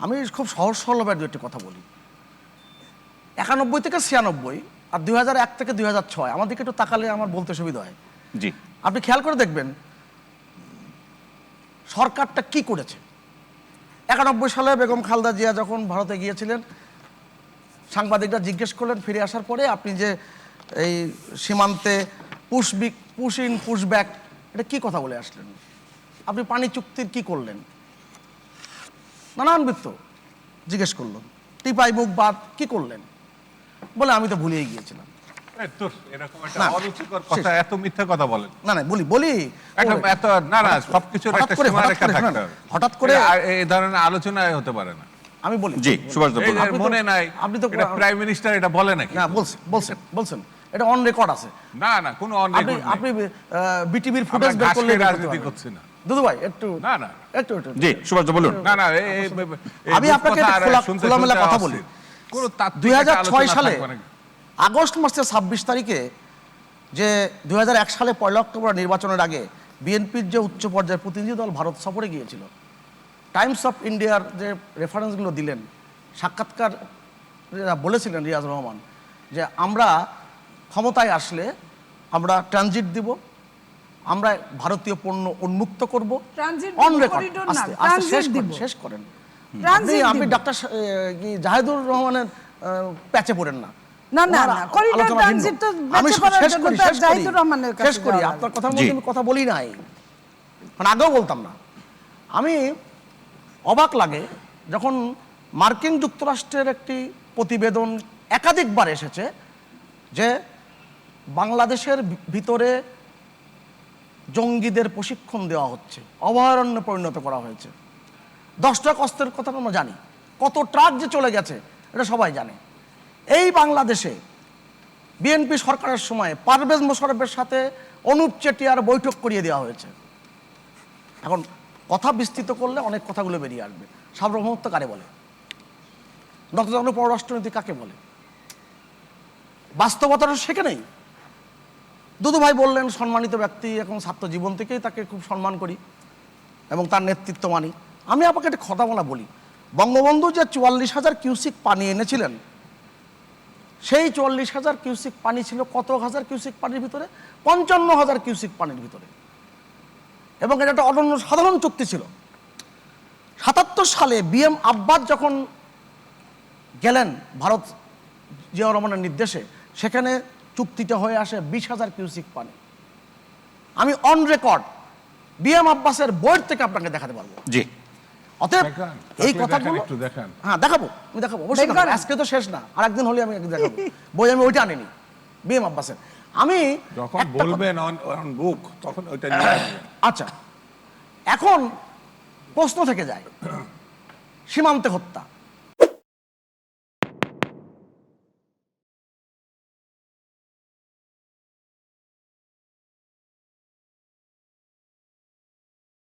আমি খুব সহজ সরলভাবে একটি কথা বলি। 91 থেকে 96 আর 2001 থেকে 2006 আমার দিকে একটু তাকালে আমার বলতে সুবিধা হয়। জি, আপনি খেয়াল করে দেখবেন সরকারটা কি করেছে। 91 সালে বেগম খালেদা জিয়া যখন ভারতে গিয়েছিলেন, সাংবাদিকরা জিজ্ঞেস করলেন ফিরে আসার পরে, আপনি যে এই সীমান্তে পুশ ইন পুশ ব্যাক, এটা কি কথা বলে আসলেন? আপনি পানি চুক্তির কি করলেন? নানান বৃত্ত জিজ্ঞেস করলো। টিপাই মুখ বাদ কি করলেন? বলে আমি তো ভুলিয়ে গিয়েছিলাম। এরকম একটা অরুচিকর কথা, এত মিথ্যা কথা বলেন না না, বলি এত না না, সবকিছুর একটা সীমারেখা থাকতে হবে। হঠাৎ করে এই ধরনের আলোচনায় হতে পারে না। আমি বলি জি, সুভাষ দা বলুন। মনে নাই আপনি তো প্রাইম মিনিস্টার এটা বলে নাকি? না, বলছেন এটা অন রেকর্ড আছে। না না, কোনো অন রেকর্ড নেই। আপনি বিটিভির ফুটেজ বের করলে রাজনীতি করছি না দুদু ভাই, একটু না না একটু জি, সুভাষ দা বলুন। না না, আমি আপনাকে খোলামেলা কথা বলি। 2006 সালে আগস্ট মাসের 26 তারিখে যে 2001 সালে 1 অক্টোবর নির্বাচনের আগে বিএনপির যে উচ্চ পর্যায়ের প্রতিনিধি দল ভারত সফরে গিয়েছিল, টাইমস অফ ইন্ডিয়ার যে রেফারেন্সগুলো দিলেন, সাক্ষাৎকার বলেছিলেন রিয়াজ রহমান যে আমরা ক্ষমতায় আসলে আমরা ট্রানজিট দিব, আমরা ভারতীয় পণ্য উন্মুক্ত করব। On record. শেষ করেন। আপনি ডাক্তার জাহেদুর রহমানের প্যাচে পড়েন না। আমি শেষ করি, আপনার কথার মধ্যে আমি কথা বলি নাই, মানে আগেও বলতাম না। আমি অবাক লাগে যখন মার্কিন যুক্তরাষ্ট্রের একটি প্রতিবেদন একাধিকবার এসেছে যে বাংলাদেশের ভিতরে জঙ্গিদের প্রশিক্ষণ দেওয়া হচ্ছে, অভয়ারণ্যে পরিণত করা হয়েছে। 10 ট্রাক অস্ত্রের কথা আমরা জানি, কত ট্রাক যে চলে গেছে এটা সবাই জানে। এই বাংলাদেশে বিএনপি সরকারের সময় পারভেজ মোশাররফের সাথে অনুপ চেটিয়ার বৈঠক করিয়ে দেওয়া হয়েছে। এখন কথা বিস্তৃত করলে অনেক কথাগুলো বেরিয়ে আসবে। সার্বভৌমত্ব কারে বলে? নতজানু পররাষ্ট্রনীতি কাকে বলে? বাস্তবতাটা সেখানেই। দুদু ভাই বললেন সম্মানিত ব্যক্তি, এখন ছাত্র জীবন থেকেই তাকে খুব সম্মান করি এবং তার নেতৃত্ব মানি। আমি আপনাকে একটা কথা বলি, বঙ্গবন্ধু যে 44,000 কিউসিক পানি এনেছিলেন, সেই 44,000 কিউসিক পানি ছিল কত হাজার কিউসিক পানির ভিতরে? 55,000 কিউসিক পানির ভিতরে। এবং এটা একটা অনন্য সাধারণ চুক্তি ছিল। 77 সালে বিএম আব্বাস যখন গেলেন ভারত জিয়া রহমানের নির্দেশে, সেখানে চুক্তিটা হয়ে আসে 20,000 কিউসিক পানি। আমি অন রেকর্ড বিএম আব্বাসের বইয়ের থেকে আপনাকে দেখাতে পারবো। জি, অতএব এই কথাগুলো হ্যাঁ দেখাবো, আমি দেখাবো অবশ্যই। আজকে তো শেষ না, আর একদিন হলে আমি দেখাবো। বই আমি ওইটা আনিনি বিএম আব্বাসের। আমি যখন বলবেন অন বুক তখন ওইটা নিয়ে আসবেন। আচ্ছা, এখন প্রশ্ন থেকে যায় সীমান্তে হত্যা।